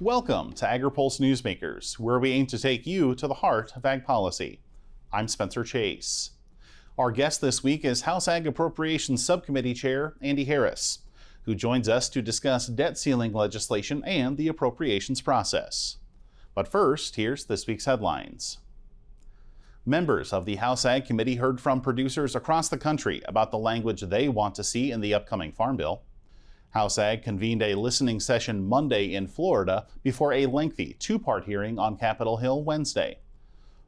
Welcome to Agri-Pulse Newsmakers, where we aim to take you to the heart of ag policy. I'm Spencer Chase. Our guest this week is House Ag Appropriations Subcommittee Chair Andy Harris, who joins us to discuss debt ceiling legislation and the appropriations process. But first, here's this week's headlines. Members of the House Ag Committee heard from producers across the country about the language they want to see in the upcoming Farm Bill. House Ag convened a listening session Monday in Florida before a lengthy two-part hearing on Capitol Hill Wednesday.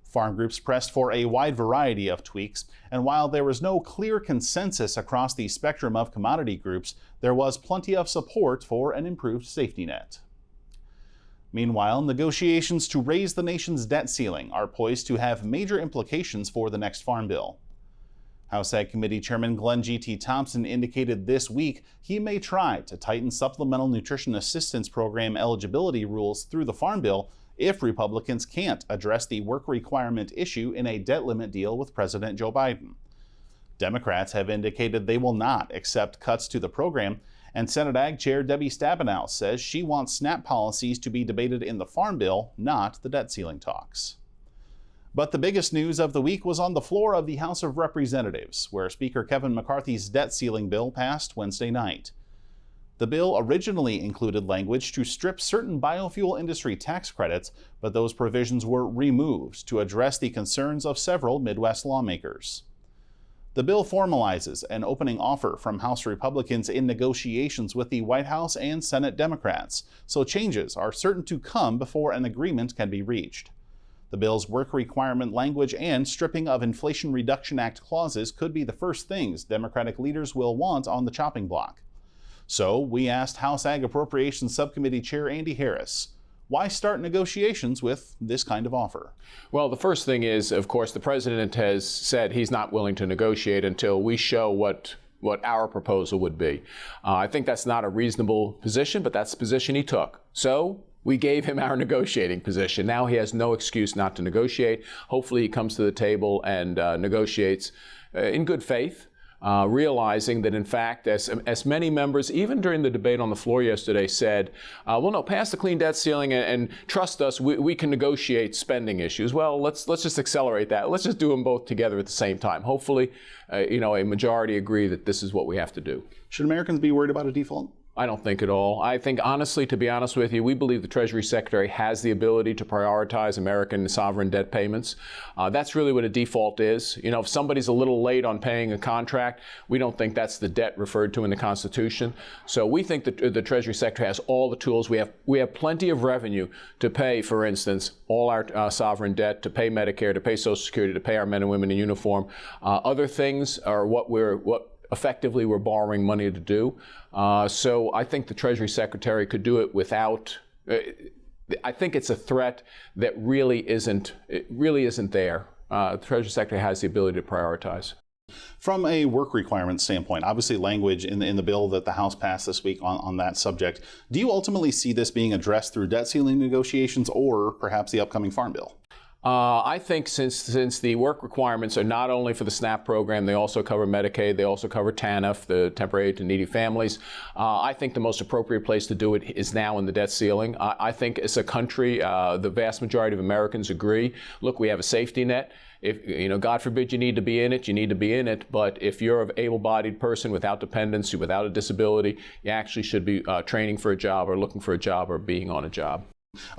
Farm groups pressed for a wide variety of tweaks, and while there was no clear consensus across the spectrum of commodity groups, there was plenty of support for an improved safety net. Meanwhile, negotiations to raise the nation's debt ceiling are poised to have major implications for the next Farm Bill. House Ag Committee Chairman Glenn G.T. Thompson indicated this week he may try to tighten Supplemental Nutrition Assistance Program eligibility rules through the Farm Bill if Republicans can't address the work requirement issue in a debt limit deal with President Joe Biden. Democrats have indicated they will not accept cuts to the program, and Senate Ag Chair Debbie Stabenow says she wants SNAP policies to be debated in the Farm Bill, not the debt ceiling talks. But the biggest news of the week was on the floor of the House of Representatives, where Speaker Kevin McCarthy's debt ceiling bill passed Wednesday night. The bill originally included language to strip certain biofuel industry tax credits, but those provisions were removed to address the concerns of several Midwest lawmakers. The bill formalizes an opening offer from House Republicans in negotiations with the White House and Senate Democrats, so changes are certain to come before an agreement can be reached. The bill's work requirement language and stripping of Inflation Reduction Act clauses could be the first things Democratic leaders will want on the chopping block. So we asked House Ag Appropriations Subcommittee Chair Andy Harris, why start negotiations with this kind of offer? Well, the first thing is, of course, the president has said he's not willing to negotiate until we show what our proposal would be. I think that's not a reasonable position, but that's the position he took. So we gave him our negotiating position. Now he has no excuse not to negotiate. Hopefully he comes to the table and negotiates in good faith, realizing that, in fact, as many members, even during the debate on the floor yesterday, said, well, no, pass the clean debt ceiling and trust us, we can negotiate spending issues. Well, let's just accelerate that. Let's just do them both together at the same time. Hopefully, a majority agree that this is what we have to do. Should Americans be worried about a default? I don't think at all. I think, honestly, to be honest with you, we believe the Treasury Secretary has the ability to prioritize American sovereign debt payments. That's really what a default is. If somebody's a little late on paying a contract, we don't think that's the debt referred to in the Constitution. So we think that the Treasury Secretary has all the tools. We have plenty of revenue to pay, for instance, all our sovereign debt, to pay Medicare, to pay Social Security, to pay our men and women in uniform. Other things are what effectively we're borrowing money to do. So I think the Treasury Secretary could do it without, I think it's a threat that really isn't there. The Treasury Secretary has the ability to prioritize. From a work requirement standpoint, obviously language in the bill that the House passed this week on that subject, do you ultimately see this being addressed through debt ceiling negotiations or perhaps the upcoming Farm Bill? I think since the work requirements are not only for the SNAP program, they also cover Medicaid, they also cover TANF, the temporary aid to needy families. I think the most appropriate place to do it is now in the debt ceiling. I think as a country, the vast majority of Americans agree. Look, we have a safety net. If, God forbid you need to be in it, you need to be in it. But if you're an able-bodied person without dependency, without a disability, you actually should be training for a job or looking for a job or being on a job.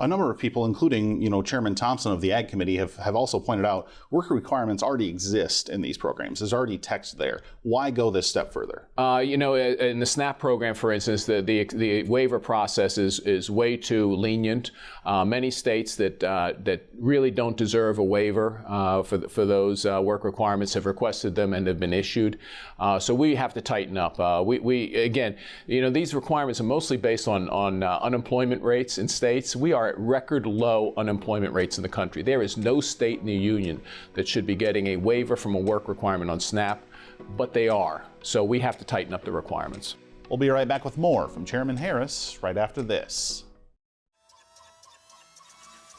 A number of people, including, Chairman Thompson of the Ag Committee, have also pointed out work requirements already exist in these programs. There's already text there. Why go this step further? In the SNAP program, for instance, the waiver process is way too lenient. Many states that really don't deserve a waiver for those work requirements have requested them and have been issued. So we have to tighten up. Again, these requirements are mostly based on unemployment rates in states. We are at record low unemployment rates in the country. There is no state in the union that should be getting a waiver from a work requirement on SNAP, but they are. So we have to tighten up the requirements. We'll be right back with more from Chairman Harris right after this.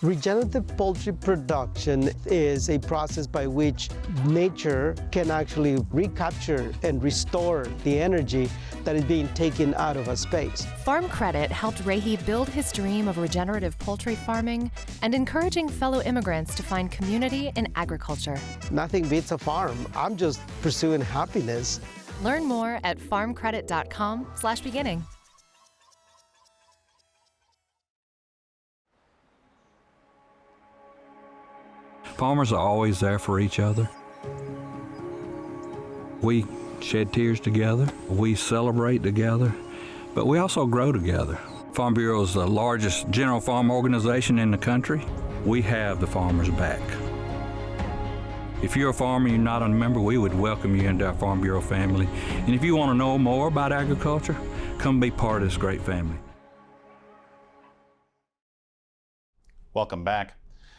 Regenerative poultry production is a process by which nature can actually recapture and restore the energy that is being taken out of a space. Farm Credit helped Rahi build his dream of regenerative poultry farming and encouraging fellow immigrants to find community in agriculture. Nothing beats a farm. I'm just pursuing happiness. Learn more at farmcredit.com/beginning. Farmers are always there for each other. We shed tears together, we celebrate together, but we also grow together. Farm Bureau is the largest general farm organization in the country. We have the farmers' back. If you're a farmer and you're not a member, we would welcome you into our Farm Bureau family. And if you want to know more about agriculture, come be part of this great family. Welcome back.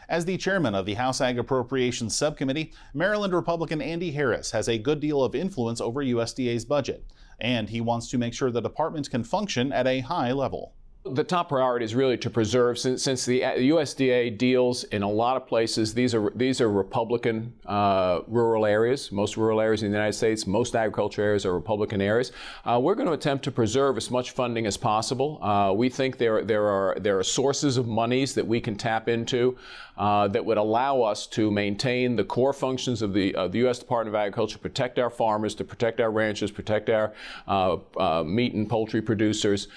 As the chairman of the House Agri-Appropriations Subcommittee, Maryland Republican Andy Harris has a good deal of influence over USDA's budget, and he wants to make sure the department can function at a high level. The top priority is really to preserve, since the USDA deals in a lot of places. These are Republican rural areas. Most rural areas in the United States, most agriculture areas are Republican areas. We're going to attempt to preserve as much funding as possible. We think there are sources of monies that we can tap into that would allow us to maintain the core functions of the U.S. Department of Agriculture, protect our farmers, to protect our ranchers, protect our meat and poultry producers.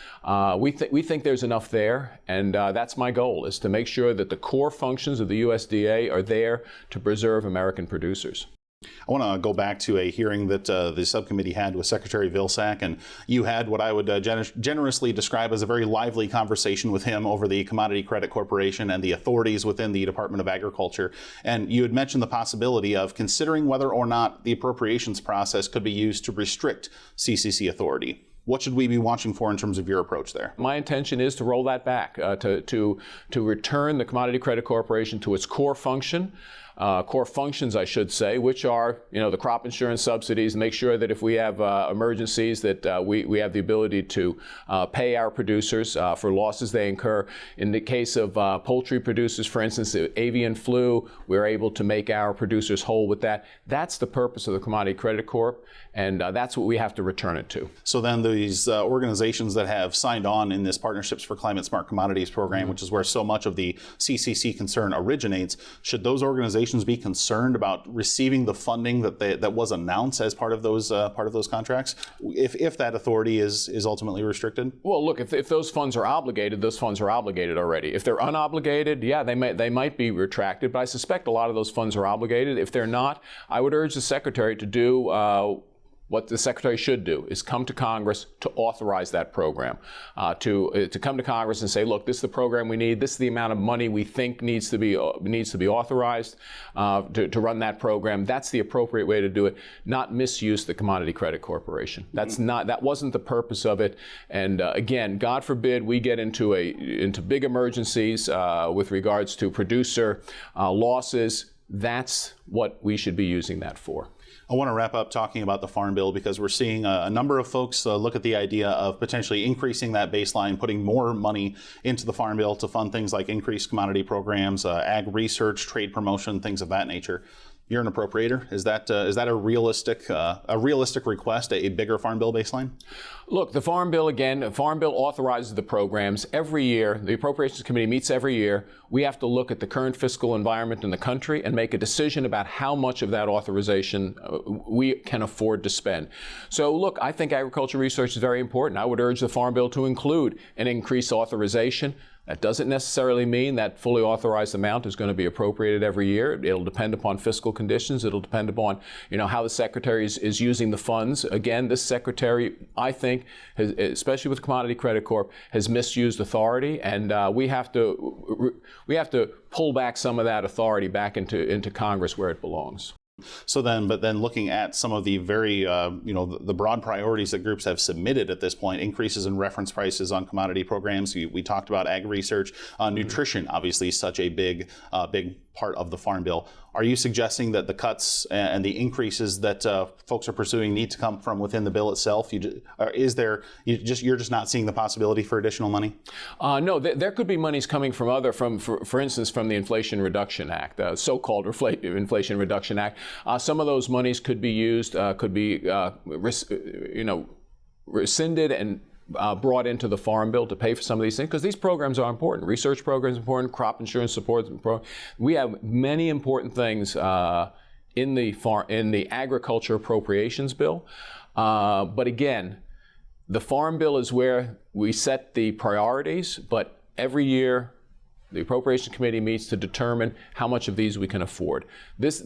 We think there's enough there, and that's my goal, is to make sure that the core functions of the USDA are there to preserve American producers. I want to go back to a hearing that the subcommittee had with Secretary Vilsack, and you had what I would generously describe as a very lively conversation with him over the Commodity Credit Corporation and the authorities within the Department of Agriculture. And you had mentioned the possibility of considering whether or not the appropriations process could be used to restrict CCC authority. What should we be watching for in terms of your approach there? My intention is to roll that back, to return the Commodity Credit Corporation to its core function. Core functions, I should say, which are, the crop insurance subsidies, make sure that if we have emergencies that we have the ability to pay our producers for losses they incur. In the case of poultry producers, for instance, avian flu, we're able to make our producers whole with that. That's the purpose of the Commodity Credit Corp, and that's what we have to return it to. So then these organizations that have signed on in this Partnerships for Climate Smart Commodities program, which is where so much of the CCC concern originates, should those organizations be concerned about receiving the funding that was announced as part of those contracts, if that authority is ultimately restricted? Well, look, if those funds are obligated, those funds are obligated already. If they're unobligated, yeah, they might be retracted, but I suspect a lot of those funds are obligated. If they're not, I would urge the Secretary to do what the Secretary should do, is come to Congress to authorize that program, to come to Congress and say, look, this is the program we need, this is the amount of money we think needs to be authorized to run that program. That's the appropriate way to do it, not misuse the Commodity Credit Corporation. That wasn't the purpose of it. And again, God forbid we get into big emergencies with regards to producer losses. That's what we should be using that for. I want to wrap up talking about the Farm Bill because we're seeing a number of folks look at the idea of potentially increasing that baseline, putting more money into the Farm Bill to fund things like increased commodity programs, ag research, trade promotion, things of that nature. You're an appropriator. Is that a realistic request, a bigger Farm Bill baseline? Look, the Farm Bill, again, the Farm Bill authorizes the programs. Every year, the Appropriations Committee meets every year. We have to look at the current fiscal environment in the country and make a decision about how much of that authorization we can afford to spend. So look, I think agriculture research is very important. I would urge the Farm Bill to include an increased authorization. That doesn't necessarily mean that fully authorized amount is going to be appropriated every year. It'll depend upon fiscal conditions. It'll depend upon, how the Secretary is using the funds. Again, this Secretary, I think, especially with Commodity Credit Corp, has misused authority, and we have to pull back some of that authority back into Congress where it belongs. So then, but then looking at some of the very, the broad priorities that groups have submitted at this point, increases in reference prices on commodity programs. We talked about ag research, nutrition, obviously such a big part of the Farm Bill. Are you suggesting that the cuts and the increases that folks are pursuing need to come from within the bill itself? You're just not seeing the possibility for additional money? No, there could be monies coming from for instance, from the Inflation Reduction Act, so-called Inflation Reduction Act. Some of those monies could be used, rescinded and brought into the Farm Bill to pay for some of these things, because these programs are important. Research programs are important, crop insurance support. We have many important things in the Agriculture Appropriations Bill. But again, the Farm Bill is where we set the priorities, but every year the Appropriations Committee meets to determine how much of these we can afford. These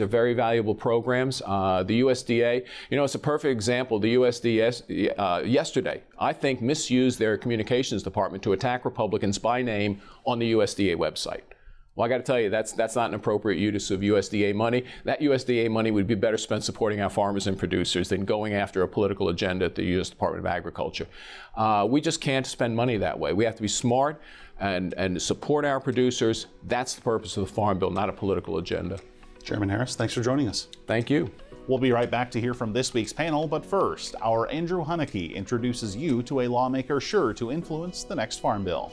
are very valuable programs. The USDA, it's a perfect example. The USDA yesterday, I think, misused their communications department to attack Republicans by name on the USDA website. Well, I got to tell you, that's not an appropriate use of USDA money. That USDA money would be better spent supporting our farmers and producers than going after a political agenda at the U.S. Department of Agriculture. We just can't spend money that way. We have to be smart and support our producers. That's the purpose of the Farm Bill, not a political agenda. Chairman Harris, thanks for joining us. Thank you. We'll be right back to hear from this week's panel, but first, our Andrew Huneke introduces you to a lawmaker sure to influence the next Farm Bill.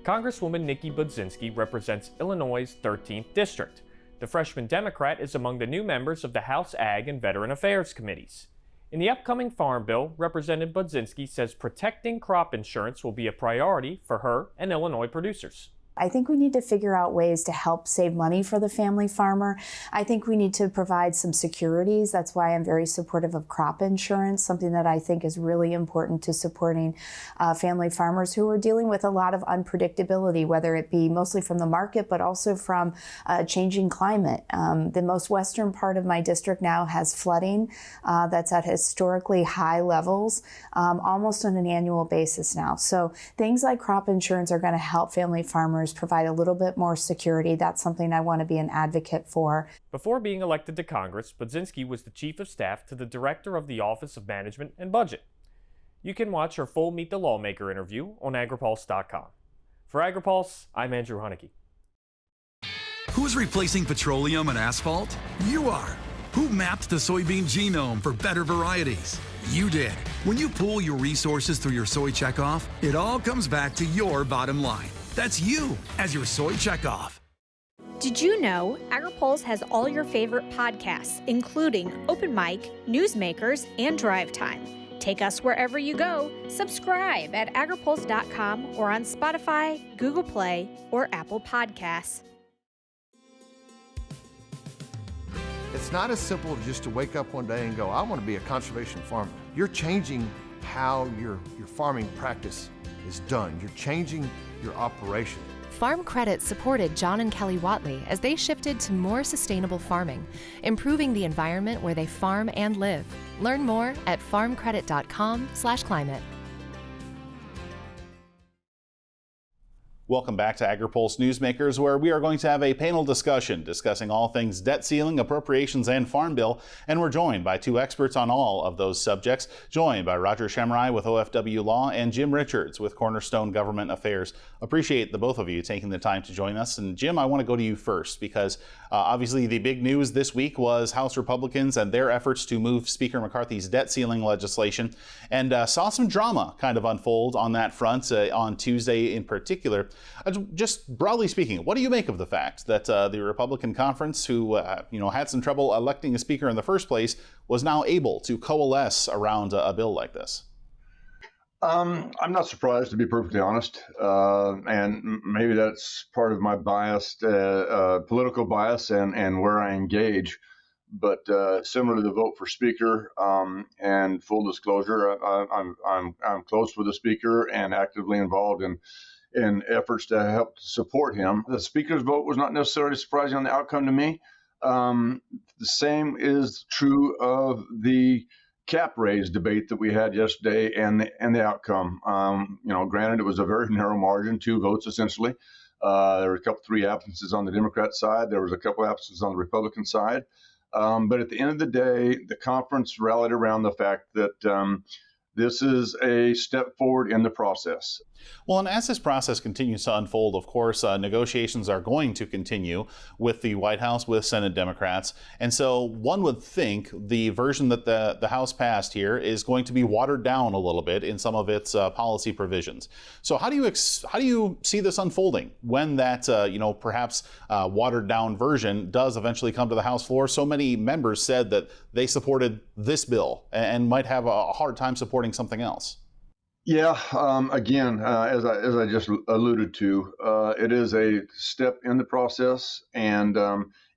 Congresswoman Nikki Budzinski represents Illinois' 13th District. The freshman Democrat is among the new members of the House Ag and Veteran Affairs Committees. In the upcoming Farm Bill, Representative Budzinski says protecting crop insurance will be a priority for her and Illinois producers. I think we need to figure out ways to help save money for the family farmer. I think we need to provide some securities. That's why I'm very supportive of crop insurance, something that I think is really important to supporting family farmers who are dealing with a lot of unpredictability, whether it be mostly from the market, but also from changing climate. The most western part of my district now has flooding that's at historically high levels, almost on an annual basis now. So things like crop insurance are going to help family farmers provide a little bit more security. That's something I want to be an advocate for. Before being elected to Congress, Budzinski was the Chief of Staff to the Director of the Office of Management and Budget. You can watch her full Meet the Lawmaker interview on Agri-Pulse.com. For Agri-Pulse, I'm Andrew Huneke. Who's replacing petroleum and asphalt? You are. Who mapped the soybean genome for better varieties? You did. When you pool your resources through your soy checkoff, it all comes back to your bottom line. That's you as your soy checkoff. Did you know Agri-Pulse has all your favorite podcasts, including Open Mic, Newsmakers, and Drive Time? Take us wherever you go. Subscribe at agripulse.com or on Spotify, Google Play, or Apple Podcasts. It's not as simple as just to wake up one day and go, I want to be a conservation farmer. You're changing how your farming practice is done. You're changing your operation. Farm Credit supported John and Kelly Watley as they shifted to more sustainable farming, improving the environment where they farm and live. Learn more at farmcredit.com/climate. Welcome back to Agri-Pulse Newsmakers, where we are going to have a panel discussion discussing all things debt ceiling, appropriations, and Farm Bill. And we're joined by two experts on all of those subjects, joined by Roger Szemraj with OFW Law and Jim Richards with Cornerstone Government Affairs. Appreciate the both of you taking the time to join us. And Jim, I want to go to you first because obviously the big news this week was House Republicans and their efforts to move Speaker McCarthy's debt ceiling legislation, and saw some drama kind of unfold on that front on Tuesday in particular. Just broadly speaking, what do you make of the fact that the Republican conference, who had some trouble electing a speaker in the first place, was now able to coalesce around a bill like this? I'm not surprised, to be perfectly honest, and maybe that's part of my biased political bias and where I engage. But similar to the vote for Speaker, and full disclosure, I'm close with the Speaker and actively involved in efforts to help support him. The Speaker's vote was not necessarily surprising on the outcome to me. The same is true of the cap raise debate that we had yesterday and the outcome. Granted, it was a very narrow margin, 2 votes essentially. There were three absences on the Democrat side. There was a couple absences on the Republican side. But at the end of the day, the conference rallied around the fact that this is a step forward in the process. Well, and as this process continues to unfold, of course, negotiations are going to continue with the White House, with Senate Democrats. And so one would think the version that the House passed here is going to be watered down a little bit in some of its policy provisions. So how do you see this unfolding when that, perhaps watered down version does eventually come to the House floor? So many members said that they supported this bill and might have a hard time supporting something else. Yeah, again, as I just alluded to, it is a step in the process, and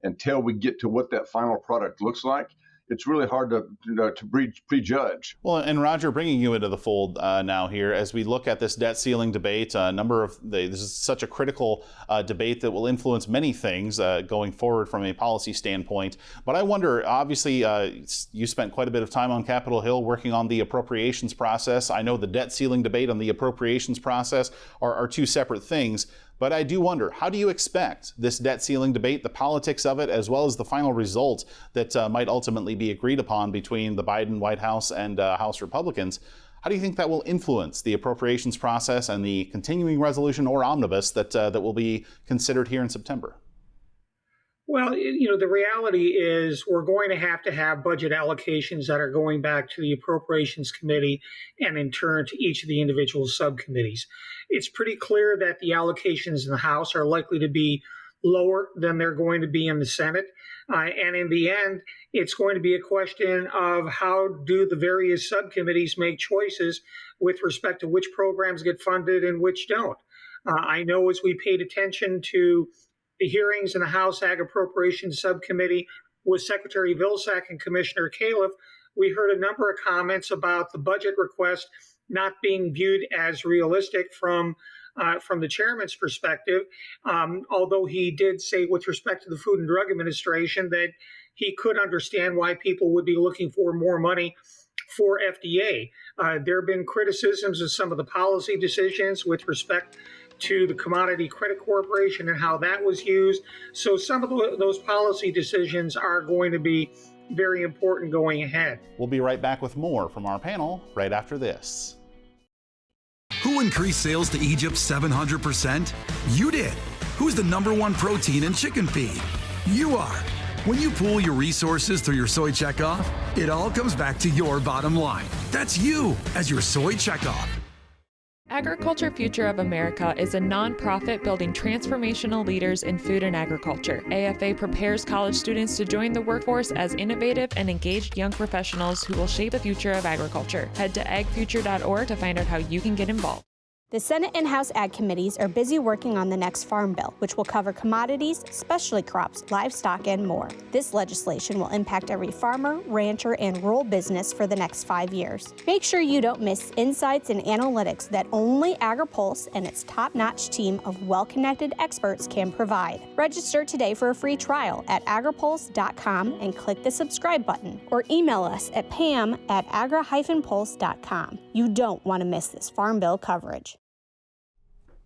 until we get to what that final product looks like, it's really hard to prejudge. Well, and Roger, bringing you into the fold now here, as we look at this debt ceiling debate, this is such a critical debate that will influence many things going forward from a policy standpoint. But I wonder, obviously, you spent quite a bit of time on Capitol Hill working on the appropriations process. I know the debt ceiling debate and the appropriations process are two separate things. But I do wonder, how do you expect this debt ceiling debate, the politics of it, as well as the final result that might ultimately be agreed upon between the Biden White House and House Republicans, how do you think that will influence the appropriations process and the continuing resolution or omnibus that will be considered here in September? Well, the reality is we're going to have budget allocations that are going back to the Appropriations Committee and in turn to each of the individual subcommittees. It's pretty clear that the allocations in the House are likely to be lower than they're going to be in the Senate. And in the end, it's going to be a question of how do the various subcommittees make choices with respect to which programs get funded and which don't. I know as we paid attention to the hearings in the House Ag Appropriations Subcommittee with Secretary Vilsack and Commissioner Califf, we heard a number of comments about the budget request not being viewed as realistic from the chairman's perspective, although he did say with respect to the Food and Drug Administration that he could understand why people would be looking for more money for FDA. There have been criticisms of some of the policy decisions with respect to the Commodity Credit Corporation and how that was used. So some of those policy decisions are going to be very important going ahead. We'll be right back with more from our panel right after this. Who increased sales to Egypt 700%? You did. Who's the #1 protein in chicken feed? You are. When you pool your resources through your soy checkoff, it all comes back to your bottom line. That's you as your soy checkoff. Agriculture Future of America is a nonprofit building transformational leaders in food and agriculture. AFA prepares college students to join the workforce as innovative and engaged young professionals who will shape the future of agriculture. Head to agfuture.org to find out how you can get involved. The Senate and House Ag Committees are busy working on the next Farm Bill, which will cover commodities, specialty crops, livestock, and more. This legislation will impact every farmer, rancher, and rural business for the next 5 years. Make sure you don't miss insights and analytics that only Agri-Pulse and its top-notch team of well-connected experts can provide. Register today for a free trial at agripulse.com and click the subscribe button, or email us at pam@agri-pulse.com. You don't want to miss this Farm Bill coverage.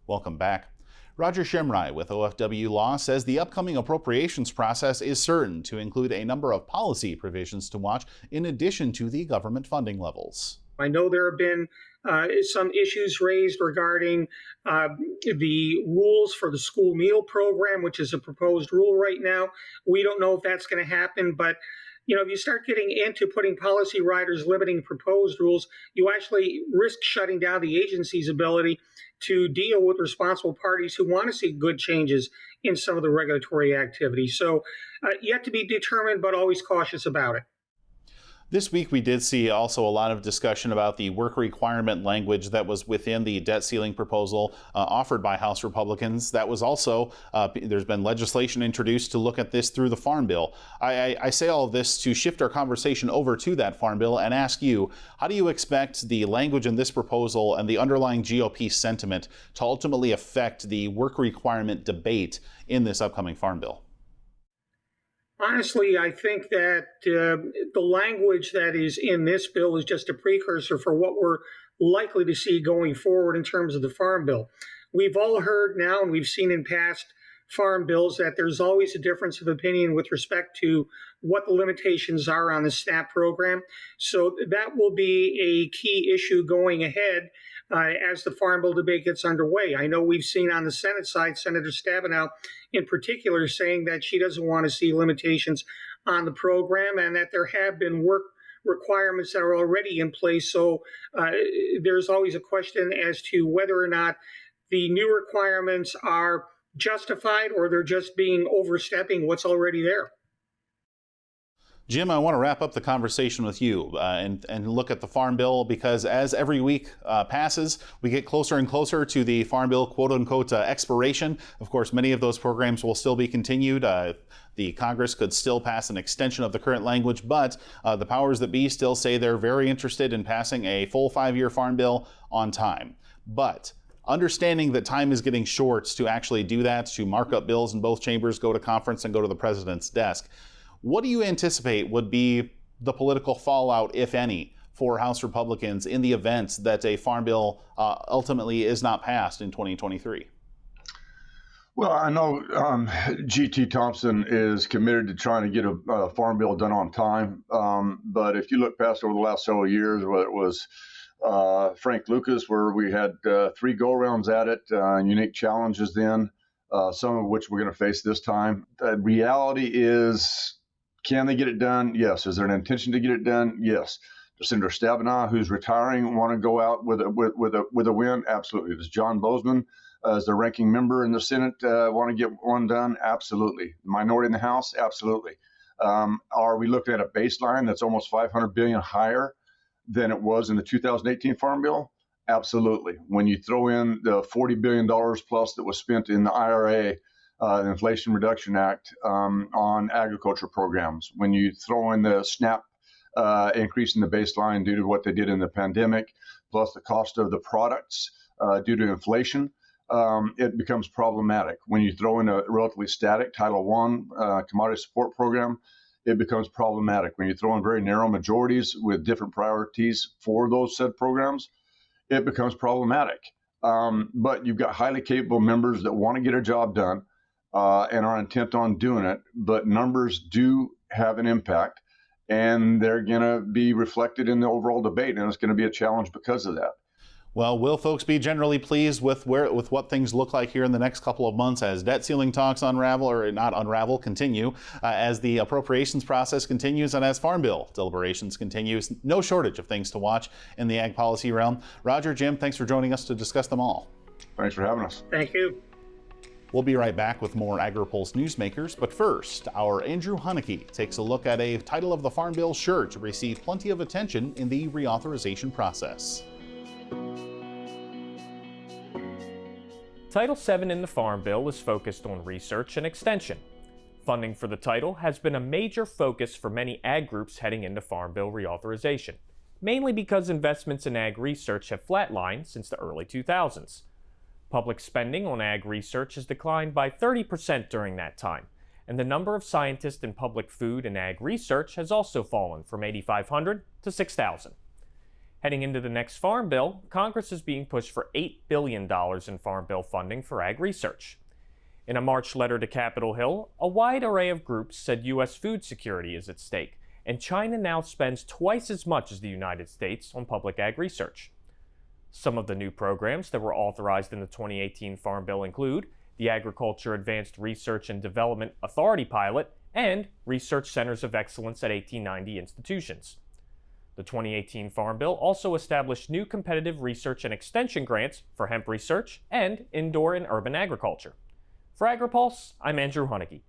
Welcome back. Roger Szemraj with OFW Law says the upcoming appropriations process is certain to include a number of policy provisions to watch in addition to the government funding levels. I know there have been some issues raised regarding the rules for the school meal program, which is a proposed rule right now. We don't know if that's going to happen, but if you start getting into putting policy riders limiting proposed rules, you actually risk shutting down the agency's ability to deal with responsible parties who want to see good changes in some of the regulatory activity. So yet to be determined, but always cautious about it. This week we did see also a lot of discussion about the work requirement language that was within the debt ceiling proposal offered by House Republicans. That was also, there's been legislation introduced to look at this through the Farm Bill. I say all of this to shift our conversation over to that Farm Bill and ask you, how do you expect the language in this proposal and the underlying GOP sentiment to ultimately affect the work requirement debate in this upcoming Farm Bill? Honestly, I think that the language that is in this bill is just a precursor for what we're likely to see going forward in terms of the Farm Bill. we've all heard now, and we've seen in past farm bills, that there's always a difference of opinion with respect to what the limitations are on the SNAP program. So that will be a key issue going ahead as the Farm Bill debate gets underway. I know we've seen on the Senate side, Senator Stabenow in particular saying that she doesn't want to see limitations on the program, and that there have been work requirements that are already in place. So there's always a question as to whether or not the new requirements are justified or they're just being overstepping what's already there. Jim, I want to wrap up the conversation with you and look at the Farm Bill, because as every week passes, we get closer and closer to the Farm Bill quote-unquote expiration. Of course, many of those programs will still be continued. The Congress could still pass an extension of the current language, but the powers that be still say they're very interested in passing a full 5-year Farm Bill on time. But understanding that time is getting short to actually do that, to mark up bills in both chambers, go to conference, and go to the president's desk, what do you anticipate would be the political fallout, if any, for House Republicans in the event that a Farm Bill ultimately is not passed in 2023? Well, I know G.T. Thompson is committed to trying to get a Farm Bill done on time. But if you look past over the last several years, whether it was Frank Lucas, where we had 3 go-arounds at it, unique challenges then, some of which we're going to face this time. The reality is, can they get it done? Yes. Is there an intention to get it done? Yes. Does Senator Stabenow, who's retiring, want to go out with a win? Absolutely. Does John Bozeman, as the ranking member in the Senate, want to get one done? Absolutely. The minority in the House? Absolutely. Are we looking at a baseline that's almost $500 billion higher than it was in the 2018 Farm Bill? Absolutely. When you throw in the $40 billion plus that was spent in the IRA, the Inflation Reduction Act, on agriculture programs, when you throw in the SNAP increase in the baseline due to what they did in the pandemic, plus the cost of the products due to inflation, it becomes problematic. When you throw in a relatively static Title I commodity support program, it becomes problematic. When you throw in very narrow majorities with different priorities for those said programs, it becomes problematic. But you've got highly capable members that want to get a job done and are intent on doing it, but numbers do have an impact, and they're going to be reflected in the overall debate, and it's going to be a challenge because of that. Well, will folks be generally pleased with what things look like here in the next couple of months as debt ceiling talks continue, as the appropriations process continues, and as Farm Bill deliberations continues? No shortage of things to watch in the ag policy realm. Roger, Jim, thanks for joining us to discuss them all. Thanks for having us. Thank you. We'll be right back with more Agri-Pulse Newsmakers, but first, our Andrew Hunnicky takes a look at a title of the Farm Bill sure to receive plenty of attention in the reauthorization process. Title VII in the Farm Bill is focused on research and extension. Funding for the title has been a major focus for many ag groups heading into Farm Bill reauthorization, mainly because investments in ag research have flatlined since the early 2000s. Public spending on ag research has declined by 30% during that time, and the number of scientists in public food and ag research has also fallen from 8,500 to 6,000. Heading into the next Farm Bill, Congress is being pushed for $8 billion in Farm Bill funding for ag research. In a March letter to Capitol Hill, a wide array of groups said U.S. food security is at stake, and China now spends twice as much as the United States on public ag research. Some of the new programs that were authorized in the 2018 Farm Bill include the Agriculture Advanced Research and Development Authority Pilot and Research Centers of Excellence at 1890 institutions. The 2018 Farm Bill also established new competitive research and extension grants for hemp research and indoor and urban agriculture. For Agri-Pulse, I'm Andrew Hunnicky.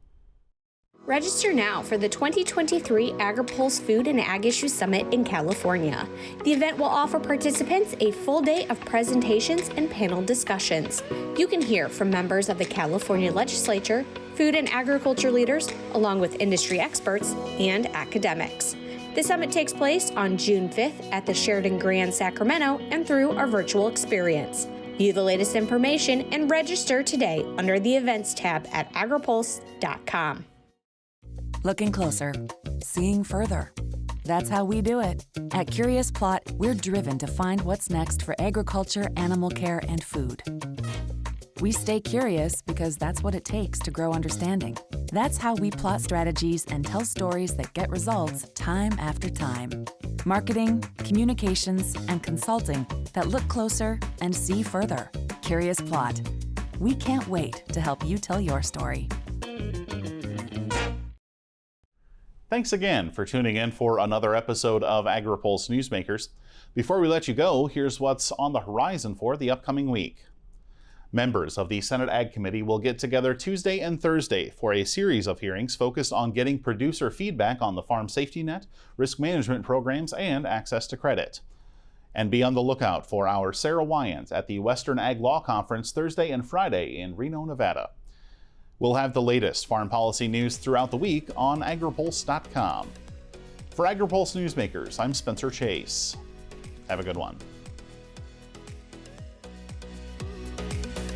Register now for the 2023 Agri-Pulse Food and Ag Issues Summit in California. The event will offer participants a full day of presentations and panel discussions. You can hear from members of the California Legislature, food and agriculture leaders, along with industry experts and academics. The summit takes place on June 5th at the Sheraton Grand Sacramento and through our virtual experience. View the latest information and register today under the Events tab at agripulse.com. Looking closer, seeing further. That's how we do it. At Curious Plot, we're driven to find what's next for agriculture, animal care, and food. We stay curious because that's what it takes to grow understanding. That's how we plot strategies and tell stories that get results time after time. Marketing, communications, and consulting that look closer and see further. Curious Plot. We can't wait to help you tell your story. Thanks again for tuning in for another episode of Agri-Pulse Newsmakers. Before we let you go, here's what's on the horizon for the upcoming week. Members of the Senate Ag Committee will get together Tuesday and Thursday for a series of hearings focused on getting producer feedback on the farm safety net, risk management programs, and access to credit. And be on the lookout for our Sarah Wyans at the Western Ag Law Conference Thursday and Friday in Reno, Nevada. We'll have the latest farm policy news throughout the week on agripulse.com. For Agri-Pulse Newsmakers, I'm Spencer Chase. Have a good one.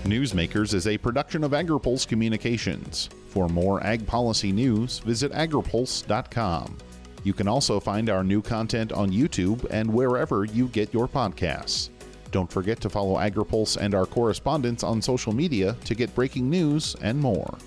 Newsmakers is a production of Agri-Pulse Communications. For more ag policy news, visit agripulse.com. You can also find our new content on YouTube and wherever you get your podcasts. Don't forget to follow Agri-Pulse and our correspondents on social media to get breaking news and more.